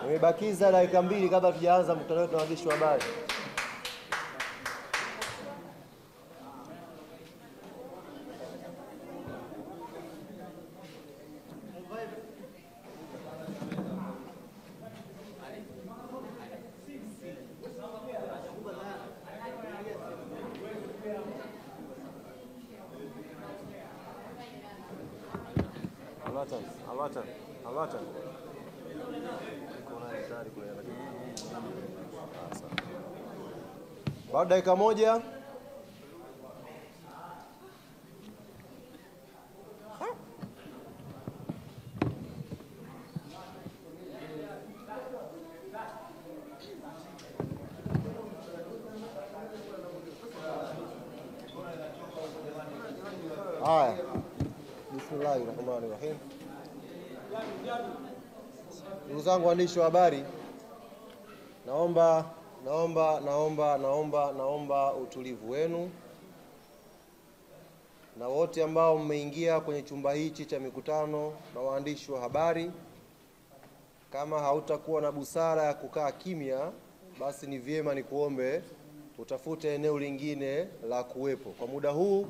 Nimebakiza dakika 2 kabla tujaanza mkutano wetu na waandishi wa habari. Alwatan. Baada dakika 1. Haya. Bismillahirrahmanirrahim. Ndugu zangu waandishi wa habari, naomba utulivu wenu, na wote ambao mmeingia kwenye chumba hichi cha mikutano na waandishi wa habari, kama hautakuwa na busara ya kukaa kimya, basi ni vyema nikuombe utafute eneo lingine la kuwepo. Kwa muda huu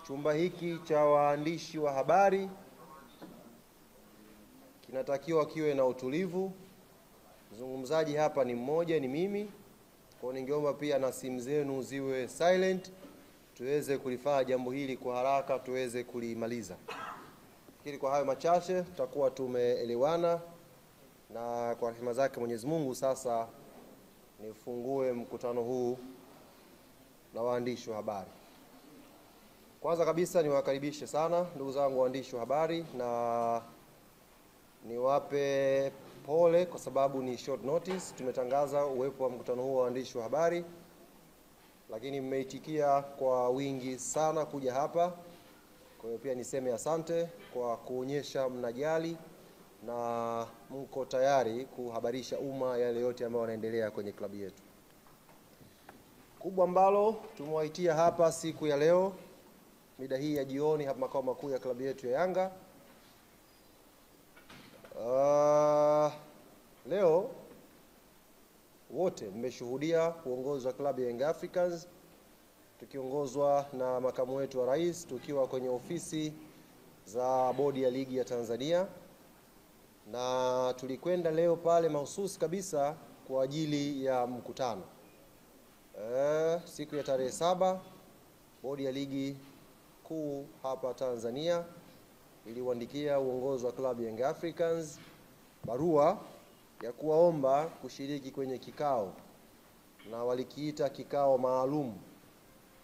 chumba hiki cha waandishi wa habari kinatakiwa kiwe na utulivu. Mzungumzaji hapa ni mmoja, ni mimi. Kwa ningeomba pia na simu zenu ziwe silent, tuweze kulifanya jambo hili kwa haraka, tuweze kulimaliza. Fikiri kwa hayo machache tutakuwa tumeelewana, na kwa rehema zake Mwenyezi Mungu sasa nifungue mkutano huu na waandishi wa habari. Kwanza kabisa niwakaribishe sana ndugu zangu waandishi wa habari, na niwape pole kwa sababu ni short notice. Tumetangaza uwepo wa mkutano huu wa waandishi wa habari, lakini mmeitikia kwa wingi sana kuja hapa. Kwa hiyo pia niseme asante kwa kuonyesha mnajali na mko tayari kuhabarisha umma yale yote ambayo yanaendelea kwenye klabu yetu. Kubwa ambalo tumewaitia hapa siku ya leo mida hii ya jioni hapa makao makuu ya klabu yetu ya Yanga. Leo wote mmeshuhudia uongozi wa klabu ya Young Africans tukiongozwa na makamu wetu wa rais, tukiwa kwenye ofisi za bodi ya ligi ya Tanzania, na tulikwenda leo pale mahususi kabisa kwa ajili ya mkutano. Siku ya tarehe 7 bodi ya ligi kuu hapa Tanzania iliwaandikia uongozi wa klabu ya Young Africans barua ya kuwaomba kushiriki kwenye kikao, na walikiita kikao maalum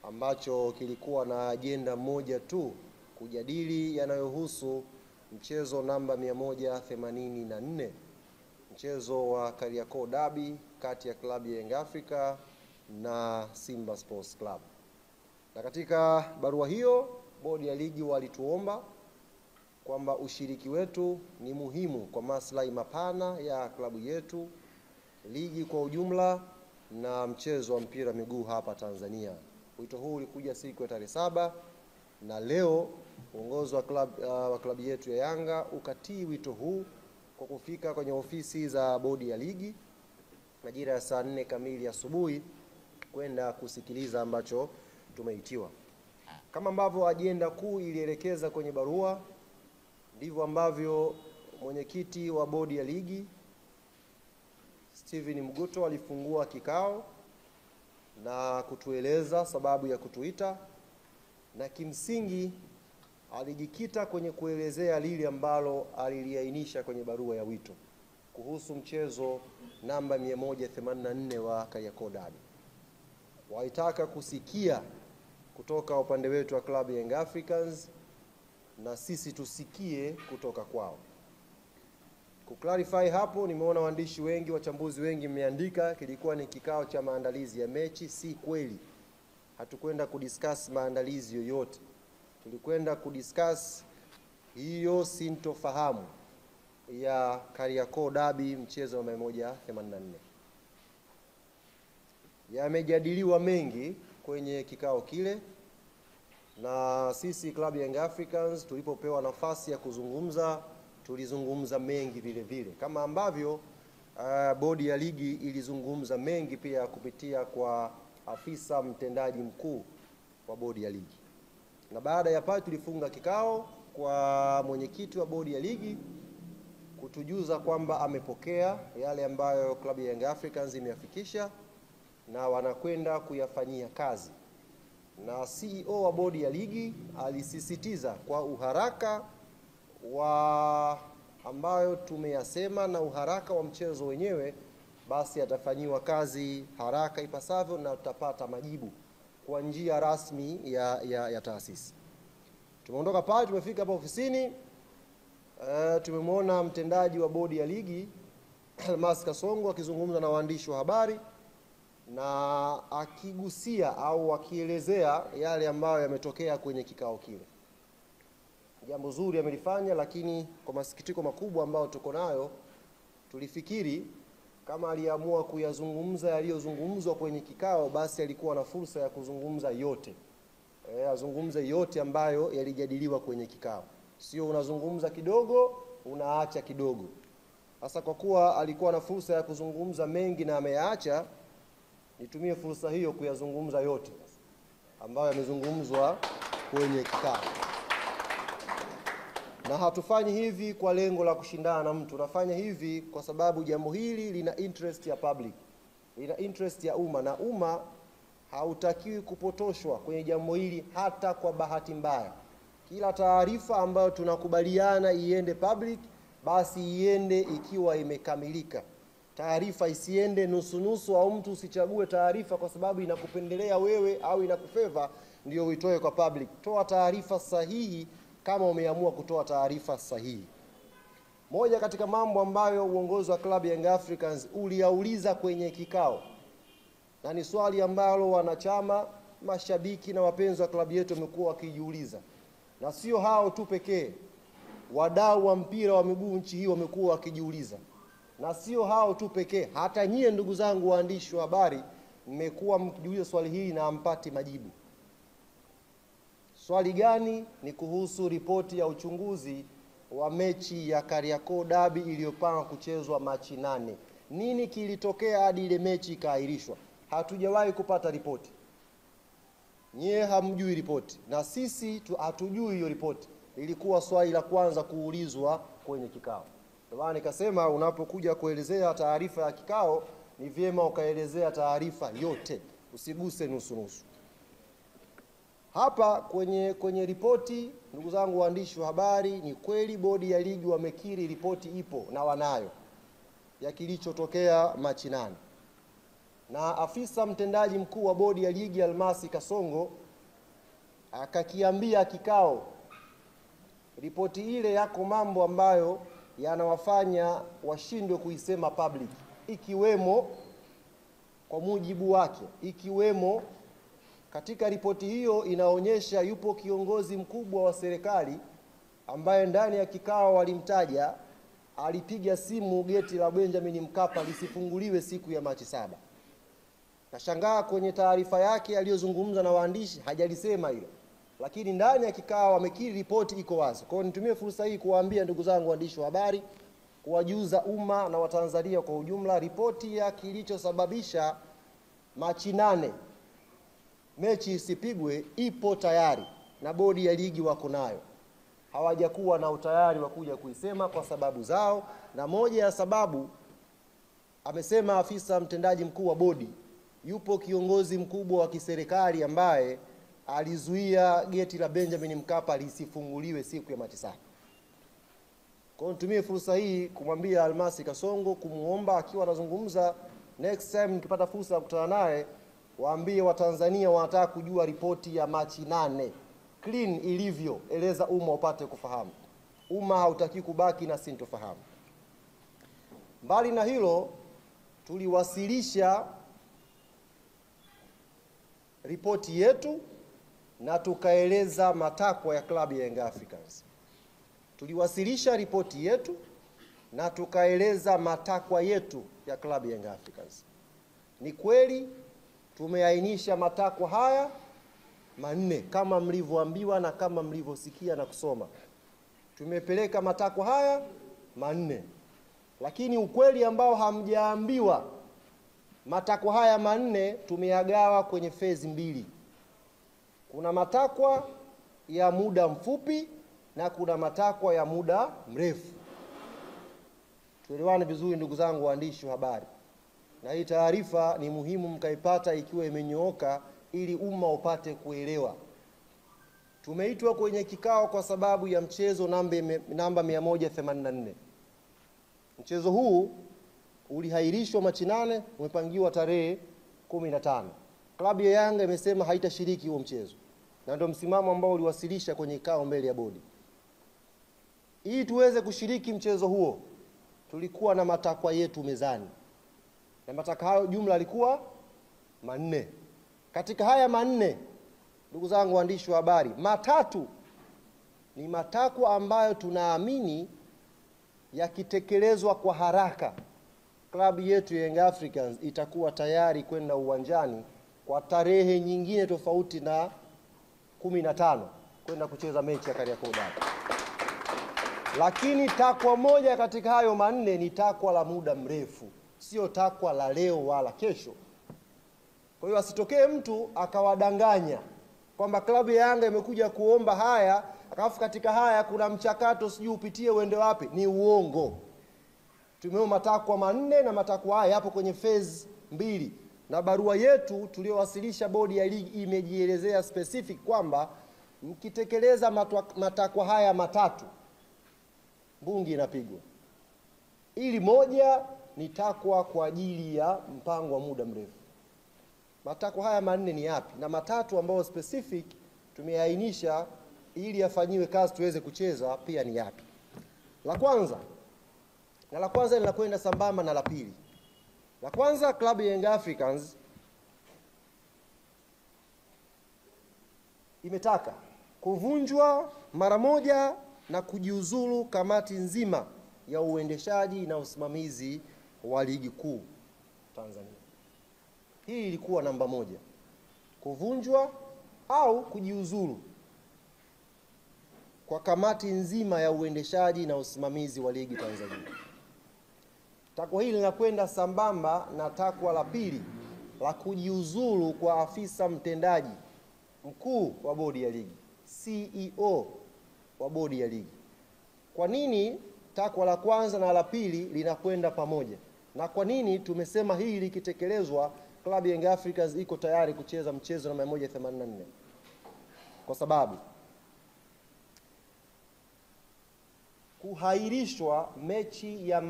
ambacho kilikuwa na ajenda moja tu, kujadili yanayohusu mchezo namba 184, mchezo wa Kariakoo Derby kati ya klabu ya Young Africa na Simba Sports Club. Na katika barua hiyo bodi ya ligi walituomba kwamba ushiriki wetu ni muhimu kwa maslahi mapana ya klabu yetu, ligi kwa ujumla na mchezo wa mpira miguu hapa Tanzania. Wito huu ulikuja siku ya tarehe 7, na leo uongozi wa klabu yetu ya Yanga ukatii wito huu kwa kufika kwenye ofisi za bodi ya ligi majira ya saa 4 kamili asubuhi kwenda kusikiliza ambacho tumeitiwa. Kama ambavyo ajenda kuu ilielekeza kwenye barua, ndivyo ambavyo mwenyekiti wa bodi ya ligi Steven Mguto alifungua kikao na kutueleza sababu ya kutuita, na kimsingi alijikita kwenye kuelezea lile ambalo aliliainisha kwenye barua ya wito kuhusu mchezo namba 184 wa Kariakoo Derby. Waitaka kusikia kutoka upande wetu wa klabu ya Young Africans na sisi tusikie kutoka kwao. Kuclarify hapo, nimeona waandishi wengi, wachambuzi wengi mmeandika kilikuwa ni kikao cha maandalizi ya mechi. Si kweli. Hatukwenda kudiscuss maandalizi yoyote. Tulikwenda kudiscuss hiyo sintofahamu ya Kariakoo Derby, mchezo wa 184. Yamejadiliwa mengi kwenye kikao kile, na sisi klabu ya Young Africans tulipopewa nafasi ya kuzungumza tulizungumza mengi vile vile, kama ambavyo bodi ya ligi ilizungumza mengi pia kupitia kwa afisa mtendaji mkuu wa bodi ya ligi. Na baada ya pale tulifunga kikao kwa mwenyekiti wa bodi ya ligi kutujuza kwamba amepokea yale ambayo klabu ya Young Africans imeyafikisha na wanakwenda kuyafanyia kazi. Na CEO wa bodi ya ligi alisisitiza kwa uharaka wa ambayo tumeyasema na uharaka wa mchezo wenyewe, basi atafanyiwa kazi haraka ipasavyo na tutapata majibu kwa njia rasmi ya taasisi. Tumeondoka pale, tumefika hapa ofisini, tumemwona mtendaji wa bodi ya ligi Almasi Kasongo akizungumza na waandishi wa habari na akigusia au akielezea yale ambayo yametokea kwenye kikao kile. Jambo zuri amelifanya, lakini kwa masikitiko makubwa ambayo tuko nayo, tulifikiri kama aliamua kuyazungumza yaliyozungumzwa kwenye kikao, basi alikuwa na fursa ya kuzungumza yote. Azungumze yote ambayo yalijadiliwa kwenye kikao. Sio unazungumza kidogo, unaacha kidogo. Sasa kwa kuwa alikuwa na fursa ya kuzungumza mengi na ameyaacha, nitumie fursa hiyo kuyazungumza yote ambayo yamezungumzwa kwenye kikao. Na hatufanyi hivi kwa lengo la kushindana na mtu. Tunafanya hivi kwa sababu jambo hili lina interest ya public. Lina interest ya umma, na umma hautakiwi kupotoshwa kwenye jambo hili hata kwa bahati mbaya. Kila taarifa ambayo tunakubaliana iende public, basi iende ikiwa imekamilika. Taarifa isiende nusu au mtu usichague taarifa kwa sababu inakupendelea wewe au inakufeva ndio uitoe kwa public. Toa taarifa sahihi kama umeamua kutoa taarifa sahihi. Moja katika mambo ambayo uongozi wa klabu ya Young Africans uliauliza kwenye kikao, na ni swali ambalo wanachama, mashabiki na wapenzi wa klabu yetu wamekuwa wakijiuliza, na sio hao tu pekee, wadau wa mpira wa miguu nchi hii wamekuwa wakijiuliza, na sio hao tu pekee, hata nyie ndugu zangu waandishi wa habari mmekuwa mkijiuliza swali hili na hampati majibu. Swali gani? Ni kuhusu ripoti ya uchunguzi wa mechi ya Kariakoo Derby iliyopangwa kuchezwa Machi 8. Nini kilitokea hadi ile mechi ikaahirishwa? Hatujawahi kupata ripoti. Nyie hamjui ripoti na sisi hatujui hiyo ripoti. Ilikuwa swali la kwanza kuulizwa kwenye kikao. Ndio maana nikasema unapokuja kuelezea taarifa ya kikao ni vyema ukaelezea taarifa yote, usiguse nusu. Hapa kwenye ripoti, ndugu zangu waandishi wa habari, ni kweli bodi ya ligi wamekiri ripoti ipo na wanayo ya kilichotokea Machi 8. Na afisa mtendaji mkuu wa bodi ya ligi Almasi Kasongo akakiambia kikao, ripoti ile yako mambo ambayo yanawafanya washindwe kuisema public, ikiwemo kwa mujibu wake, ikiwemo katika ripoti hiyo inaonyesha yupo kiongozi mkubwa wa serikali ambaye ndani ya kikao walimtaja, alipiga simu geti la Benjamin Mkapa lisifunguliwe siku ya Machi 7. Nashangaa kwenye taarifa yake aliyozungumza na waandishi hajalisema hilo. Lakini ndani ya kikao wamekiri ripoti iko wazi. Kwa hiyo nitumie fursa hii kuwaambia ndugu zangu waandishi wa habari, kuwajuza umma na Watanzania kwa ujumla, ripoti ya kilichosababisha Machi 8 mechi isipigwe ipo tayari na bodi ya ligi wako nayo. Hawajakuwa na utayari wa kuja kuisema kwa sababu zao, na moja ya sababu amesema afisa mtendaji mkuu wa bodi, yupo kiongozi mkubwa wa kiserikali ambaye alizuia geti la Benjamin Mkapa lisifunguliwe siku ya Machi 7. Kwa hiyo nitumie fursa hii kumwambia Almasi Kasongo, kumuomba akiwa anazungumza next time nikipata fursa ya kukutana naye, waambie Watanzania wanataka kujua ripoti ya Machi 8 clean ilivyo, eleza umma upate kufahamu. Umma hautaki kubaki na sintofahamu. Mbali na hilo, tuliwasilisha ripoti yetu na tukaeleza matakwa ya klabu ya Young Africans. Tuliwasilisha ripoti yetu na tukaeleza matakwa yetu ya klabu ya Young Africans. Ni kweli tumeainisha matakwa haya 4 kama mlivyoambiwa na kama mlivyosikia na kusoma. Tumepeleka matakwa haya 4. Lakini ukweli ambao hamjaambiwa, matakwa haya manne tumeyagawa kwenye phase mbili. Kuna matakwa ya muda mfupi na kuna matakwa ya muda mrefu. Tuelewane vizuri ndugu zangu waandishi wa habari. Na hii taarifa ni muhimu mkaipata ikiwa imenyooka ili umma upate kuelewa. Tumeitwa kwenye kikao kwa sababu ya mchezo namba 184. Mchezo huu ulihairishwa Machi 8, umepangiwa tarehe 15. Klabu ya Yanga imesema haitashiriki huo mchezo. Na ndio msimamo ambao uliwasilisha kwenye kikao mbele ya bodi. Ili tuweze kushiriki mchezo huo, tulikuwa na matakwa yetu mezani. Na matakwa hayo jumla yalikuwa manne. Katika haya manne, ndugu zangu waandishi wa habari, matatu ni matakwa ambayo tunaamini yakitekelezwa kwa haraka, klabu yetu ya Young Africans itakuwa tayari kwenda uwanjani kwa tarehe nyingine tofauti na 15 kwenda kucheza mechi ya Kariakoo Derby. Lakini takwa moja katika hayo manne ni takwa la muda mrefu, sio takwa la leo wala kesho. Kwa hiyo asitokee mtu akawadanganya kwamba klabu ya Yanga imekuja kuomba haya, akafu katika haya kuna mchakato sijui upitie uende wapi. Ni uongo. Tumeomba matakwa manne na matakwa haya yapo kwenye phase mbili. Na barua yetu tuliyowasilisha bodi ya ligi imejielezea specific kwamba mkitekeleza matakwa haya matatu, bungi inapigwa. Ili moja ni takwa kwa ajili ya mpango wa muda mrefu. Matakwa haya manne ni yapi? Na matatu ambayo specific tumeainisha ili yafanyiwe kazi tuweze kucheza pia ni yapi? La kwanza linakwenda sambamba na la pili. La kwanza, klabu ya Young Africans imetaka kuvunjwa mara moja na kujiuzulu kamati nzima ya uendeshaji na usimamizi wa ligi kuu Tanzania. Hii ilikuwa namba moja. Kuvunjwa au kujiuzulu kwa kamati nzima ya uendeshaji na usimamizi wa ligi Tanzania. Takwa hili linakwenda sambamba na takwa la pili la kujiuzulu kwa afisa mtendaji mkuu wa bodi ya ligi, CEO wa bodi ya ligi. Kwa nini takwa la kwanza na la pili linakwenda pamoja? Na kwa nini tumesema hili likitekelezwa klabu ya Young Africans iko tayari kucheza mchezo namba 184? Kwa sababu kuhairishwa mechi ya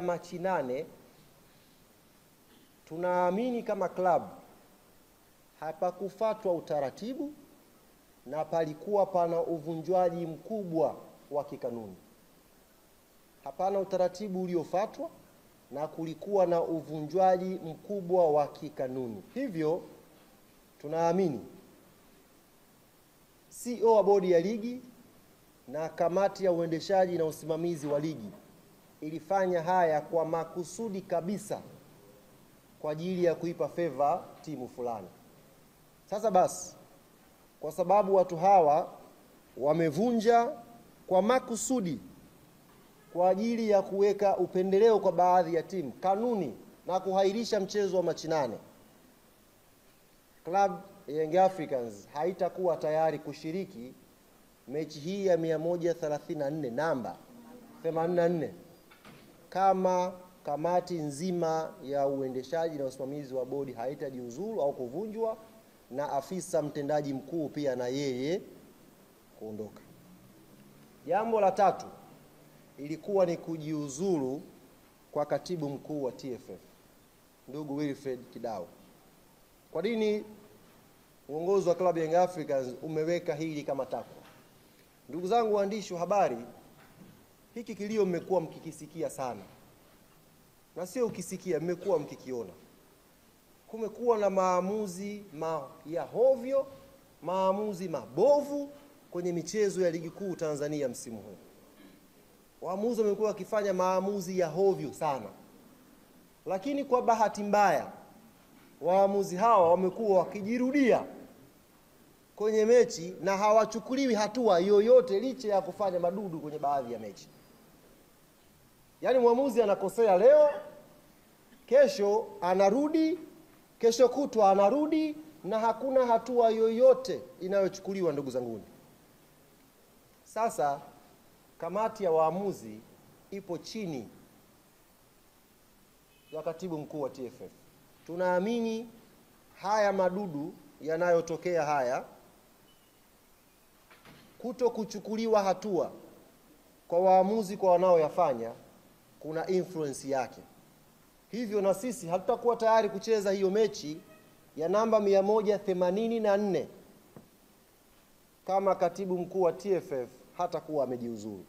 Machi 8, tunaamini kama klabu hapakufuatwa utaratibu na palikuwa pana uvunjwaji mkubwa wa kikanuni. Hapana utaratibu uliofuatwa na kulikuwa na uvunjwaji mkubwa wa kikanuni. Hivyo tunaamini CEO wa bodi ya ligi na kamati ya uendeshaji na usimamizi wa ligi ilifanya haya kwa makusudi kabisa kwa ajili ya kuipa favor timu fulani. Sasa basi, kwa sababu watu hawa wamevunja kwa makusudi kwa ajili ya kuweka upendeleo kwa baadhi ya timu kanuni na kuhairisha mchezo wa Machi 8, Club Young Africans haitakuwa tayari kushiriki mechi hii ya 134 namba 84 kama kamati nzima ya uendeshaji na usimamizi wa bodi haitajiuzulu au kuvunjwa na afisa mtendaji mkuu pia na yeye kuondoka. Jambo la tatu ilikuwa ni kujiuzulu kwa katibu mkuu wa TFF, ndugu Wilfred Kidao. Kwa nini uongozi wa klabu ya Young Africans umeweka hili kama takwa? Ndugu zangu waandishi wa habari, hiki kilio mmekuwa mkikisikia sana. Na sio ukisikia, mmekuwa mkikiona. Kumekuwa na maamuzi ya hovyo, maamuzi mabovu kwenye michezo ya ligi kuu Tanzania msimu huu. Waamuzi wamekuwa wakifanya maamuzi ya hovyo sana. Lakini kwa bahati mbaya, waamuzi hawa wamekuwa wakijirudia kwenye mechi na hawachukuliwi hatua yoyote licha ya kufanya madudu kwenye baadhi ya mechi. Yaani mwamuzi anakosea leo, kesho anarudi, kesho kutwa anarudi, na hakuna hatua yoyote inayochukuliwa, ndugu zanguni. Sasa kamati ya waamuzi ipo chini ya katibu mkuu wa TFF. Tunaamini haya madudu yanayotokea haya, kuto kuchukuliwa hatua kwa waamuzi kwa wanaoyafanya, kuna influence yake. Hivyo na sisi hatutakuwa tayari kucheza hiyo mechi ya namba 184 kama katibu mkuu wa TFF hatakuwa amejiuzuru.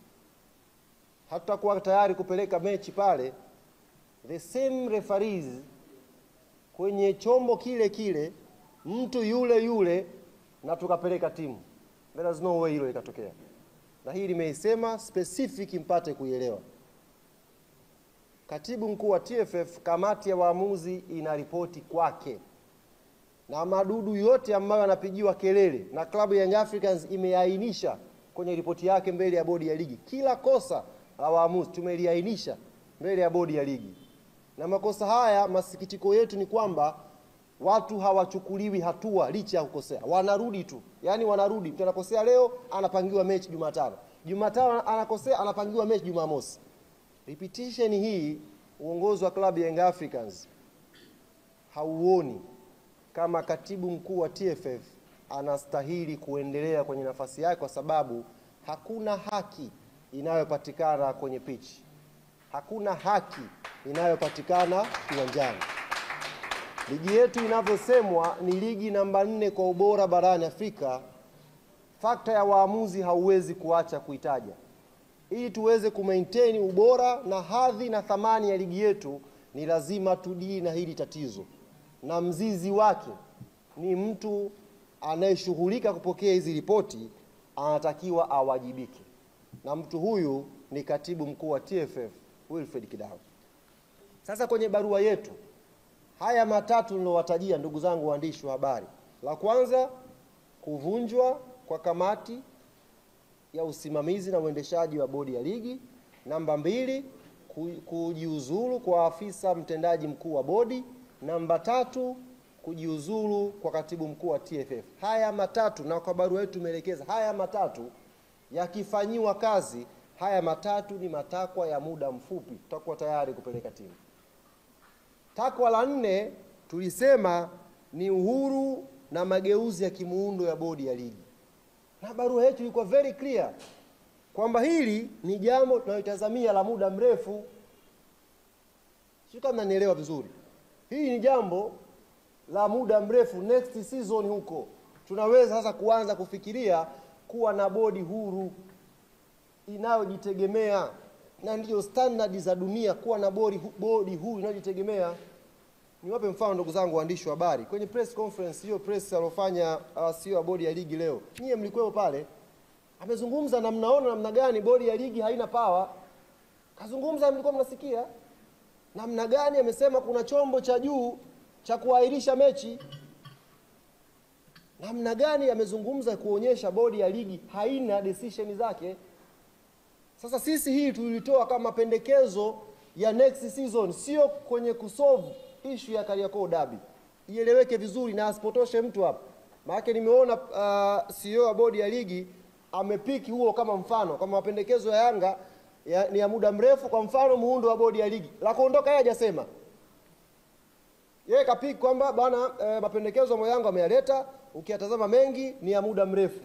Hatutakuwa tayari kupeleka mechi pale the same referees kwenye chombo kile kile, mtu yule yule, na tukapeleka timu. There is no way hilo ikatokea. Na hii nimeisema specific mpate kuielewa. Katibu mkuu wa TFF, kamati ya waamuzi inaripoti kwake, na madudu yote ambayo yanapigiwa kelele, na klabu ya Young Africans imeainisha kwenye ripoti yake mbele ya bodi ya ligi. Kila kosa la waamuzi tumeliainisha mbele ya bodi ya ligi. Na makosa haya, masikitiko yetu ni kwamba watu hawachukuliwi hatua licha ya kukosea. Wanarudi tu. Yaani wanarudi. Mtu anakosea leo, anapangiwa mechi Jumatano. Jumatano anakosea, anapangiwa mechi Jumamosi. Repetition hii, uongozi wa klabu ya Young Africans hauoni kama katibu mkuu wa TFF anastahili kuendelea kwenye nafasi yake, kwa sababu hakuna haki inayopatikana kwenye pitch. Hakuna haki inayopatikana kiwanjani. Ligi yetu inavyosemwa ni ligi namba 4 kwa ubora barani Afrika. Fakta ya waamuzi hauwezi kuacha kuitaja. Ili tuweze kumaintain ubora na hadhi na thamani ya ligi yetu, ni lazima tudili na hili tatizo. Na mzizi wake ni mtu anayeshughulika kupokea hizi ripoti, anatakiwa awajibike. Na mtu huyu ni katibu mkuu wa TFF, Wilfred Kidao. Sasa kwenye barua yetu, haya matatu nilowatajia, ndugu zangu waandishi wa habari. La kwanza, kuvunjwa kwa kamati ya usimamizi na uendeshaji wa bodi ya ligi. Namba 2, kujiuzulu kwa afisa mtendaji mkuu wa bodi. Namba 3, kujiuzulu kwa katibu mkuu wa TFF. Haya matatu, na kwa barua yetu tumeelekeza haya matatu yakifanyiwa kazi, haya matatu ni matakwa ya muda mfupi, tutakuwa tayari kupeleka timu. Takwa la 4 tulisema ni uhuru na mageuzi ya kimuundo ya bodi ya ligi. Na barua yetu ilikuwa very clear kwamba hili ni jambo tunalotazamia la muda mrefu. Sio kama mnanielewa vizuri. Hii ni jambo la muda mrefu. Next season huko tunaweza sasa kuanza kufikiria kuwa na bodi huru inayojitegemea, na ndiyo standard za dunia, kuwa na bodi huru inayojitegemea. Niwape mfano ndugu zangu waandishi wa habari. Kwenye press conference hiyo press alofanya CEO wa bodi ya ligi leo, nyie mlikuwa pale, amezungumza na mnaona namna gani bodi ya ligi haina power. Kazungumza, mlikuwa mnasikia namna gani amesema kuna chombo cha juu cha kuahirisha mechi. Namna gani amezungumza kuonyesha bodi ya ligi haina decision zake. Sasa sisi hii tulitoa kama pendekezo ya next season, sio kwenye kusolve issue ya Kariakoo Derby. Ieleweke vizuri na asipotoshe mtu hapa. Maana nimeona CEO wa bodi ya ligi amepiki huo kama mfano, kama mapendekezo ya Yanga ni ya muda mrefu, kwa mfano muundo wa bodi ya ligi. La kuondoka yeye hajasema. Yeye kapiki kwamba bwana mapendekezo ya Yanga ameyaleta, ukiyatazama mengi ni ya muda mrefu.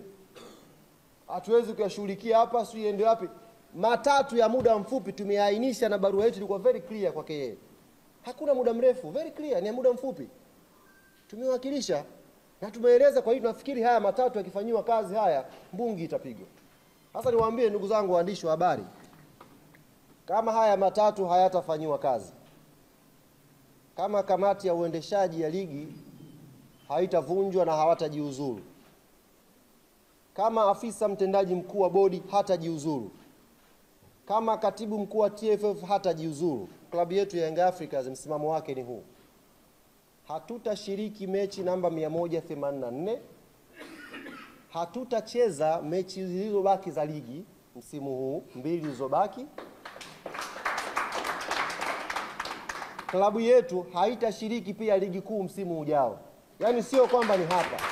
Hatuwezi kuyashughulikia hapa, sio iende wapi. Matatu ya muda mfupi tumeainisha, na barua yetu ilikuwa very clear kwake yeye. Hakuna muda mrefu, very clear, ni ya muda mfupi. Tumewakilisha na tumeeleza, kwa hiyo tunafikiri haya matatu yakifanywa kazi haya mbungi itapigwa. Sasa niwaambie ndugu zangu waandishi wa habari, kama haya matatu hayatafanywa kazi, kama kamati ya uendeshaji ya ligi haitavunjwa na hawatajiuzuru, kama afisa mtendaji mkuu wa bodi hatajiuzuru, kama katibu mkuu wa TFF hatajiuzuru, klabu yetu ya Young Africans msimamo wake ni huu: hatutashiriki mechi namba 184 hatutacheza mechi zilizobaki za ligi msimu huu, 2 zilizobaki. Klabu yetu haitashiriki pia ligi kuu msimu ujao. Yaani sio kwamba ni hapa.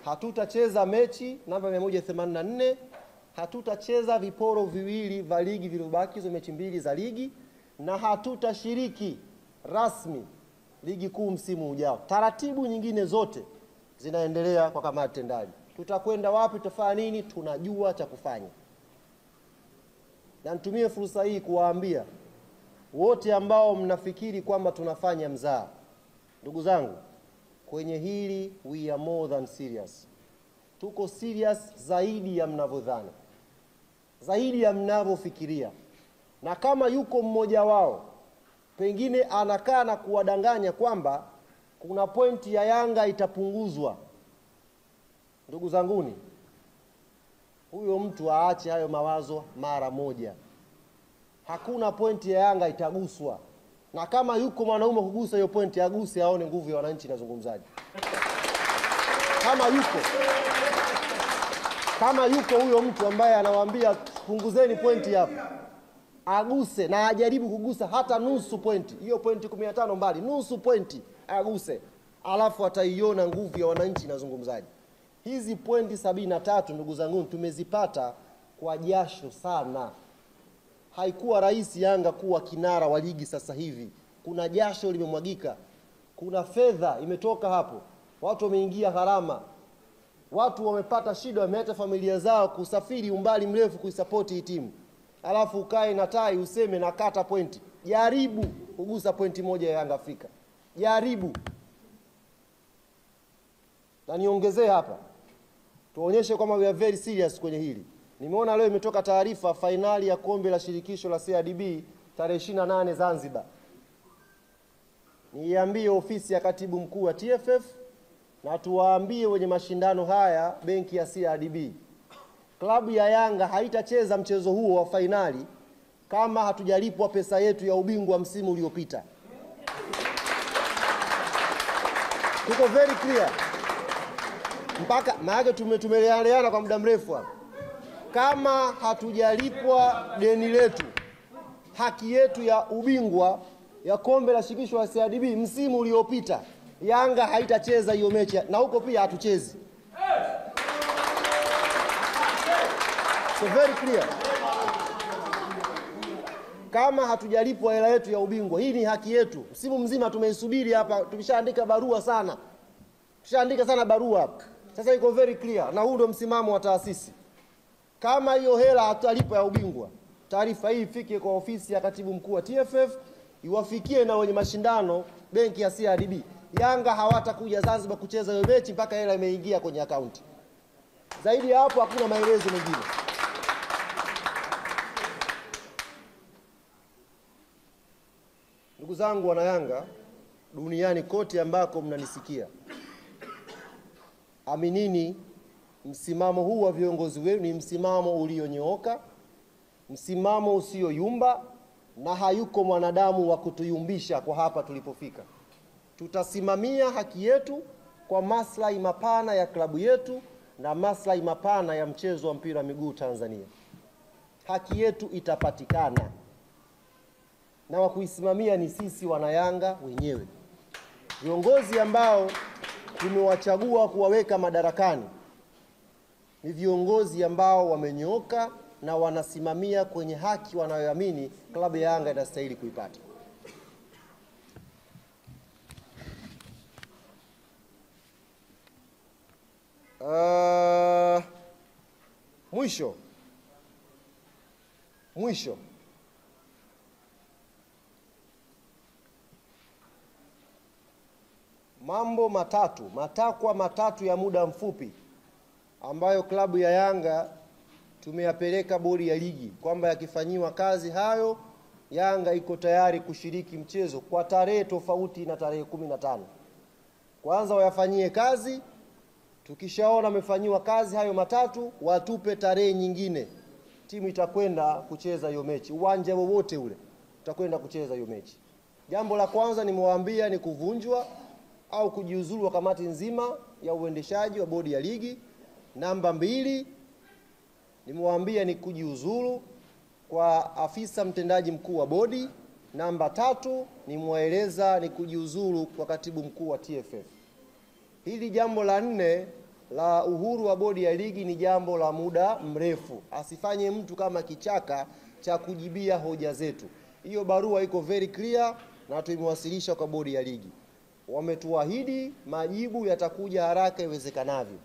Hatutacheza mechi namba 184, hatutacheza viporo viwili vya ligi vilivyobaki, hizo mechi 2 za ligi, na hatutashiriki rasmi ligi kuu msimu ujao. Taratibu nyingine zote zinaendelea kwa kamati tendaji. Tutakwenda wapi, tutafanya nini, tunajua cha kufanya. Na nitumie fursa hii kuwaambia wote ambao mnafikiri kwamba tunafanya mzaha, ndugu zangu, kwenye hili we are more than serious. Tuko serious zaidi ya mnavyodhani, zaidi ya mnavyofikiria. Na kama yuko mmoja wao pengine anakaa na kuwadanganya kwamba kuna pointi ya Yanga itapunguzwa, ndugu zanguni, huyo mtu aache hayo mawazo mara moja. Hakuna pointi ya Yanga itaguswa. Na kama yuko mwanaume kugusa hiyo pointi, aguse aone nguvu ya wananchi nazungumzaji. Kama yuko huyo mtu ambaye anawaambia punguzeni pointi hapa, aguse na ajaribu kugusa hata nusu pointi. Hiyo pointi 15 mbali, nusu pointi aguse. Alafu ataiona nguvu ya wananchi nazungumzaji. Hizi pointi 73 ndugu zangu tumezipata kwa jasho sana. Haikuwa rahisi Yanga kuwa kinara wa ligi sasa hivi. Kuna jasho limemwagika. Kuna fedha imetoka hapo. Watu wameingia gharama. Watu wamepata shida, wameacha familia zao kusafiri umbali mrefu kuisupport hii timu. Alafu ukae na tai useme na kata pointi. Jaribu kugusa pointi moja ya Yanga Afrika. Jaribu. Na niongezee hapa, tuonyeshe kwamba we are very serious kwenye hili. Nimeona leo imetoka taarifa fainali ya kombe la shirikisho la CRDB tarehe 28 Zanzibar. Niambie ofisi ya katibu mkuu wa TFF na tuwaambie wenye mashindano haya benki ya CRDB. Klabu ya Yanga haitacheza mchezo huo wa fainali kama hatujalipwa pesa yetu ya ubingwa msimu uliopita. Tuko very clear. Mpaka maana tumeleana kwa muda mrefu hapa. Kama hatujalipwa deni letu, haki yetu ya ubingwa ya kombe la shirikisho la CRDB msimu uliopita, Yanga haitacheza hiyo mechi, na huko pia hatuchezi. So very clear. Kama hatujalipwa hela yetu ya ubingwa, hii ni haki yetu. Msimu mzima tumeisubiri hapa, tumeshaandika barua sana. Tushaandika sana barua hapa. Sasa iko very clear, na huu ndio msimamo wa taasisi. Kama hiyo hela hatutalipa ya ubingwa, taarifa hii ifike kwa ofisi ya katibu mkuu wa TFF, iwafikie na wenye mashindano benki ya CRDB. Yanga hawatakuja Zanzibar kucheza hiyo mechi mpaka hela imeingia kwenye akaunti. Zaidi ya hapo hakuna maelezo mengine. Ndugu zangu wana Yanga duniani kote ambako mnanisikia, aminini msimamo huu wa viongozi wenu ni msimamo ulionyooka, msimamo usioyumba, na hayuko mwanadamu wa kutuyumbisha kwa hapa tulipofika. Tutasimamia haki yetu kwa maslahi mapana ya klabu yetu na maslahi mapana ya mchezo wa mpira miguu Tanzania. Haki yetu itapatikana, na wa kuisimamia ni sisi wanayanga wenyewe. Viongozi ambao tumewachagua kuwaweka madarakani ni viongozi ambao wamenyooka na wanasimamia kwenye haki wanayoamini klabu ya Yanga inastahili kuipata. Mwisho mambo matakwa matatu ya muda mfupi ambayo klabu ya Yanga tumeyapeleka bodi ya ligi kwamba yakifanyiwa kazi hayo, Yanga iko tayari kushiriki mchezo kwa tarehe tofauti na tarehe 15. Kwanza wayafanyie kazi, tukishaona amefanyiwa kazi hayo matatu, watupe tarehe nyingine. Timu itakwenda kucheza hiyo mechi, uwanja wowote ule tutakwenda kucheza hiyo mechi. Jambo la kwanza nimewaambia ni kuvunjwa au kujiuzulu wa kamati nzima ya uendeshaji wa bodi ya ligi. Namba 2, nimewaambia ni kujiuzulu kwa afisa mtendaji mkuu wa bodi. Namba 3, nimewaeleza ni kujiuzulu kwa katibu mkuu wa TFF. Hili jambo la 4 la uhuru wa bodi ya ligi ni jambo la muda mrefu. Asifanye mtu kama kichaka cha kujibia hoja zetu. Hiyo barua iko very clear na tumewasilisha kwa bodi ya ligi. Wametuahidi majibu yatakuja haraka iwezekanavyo.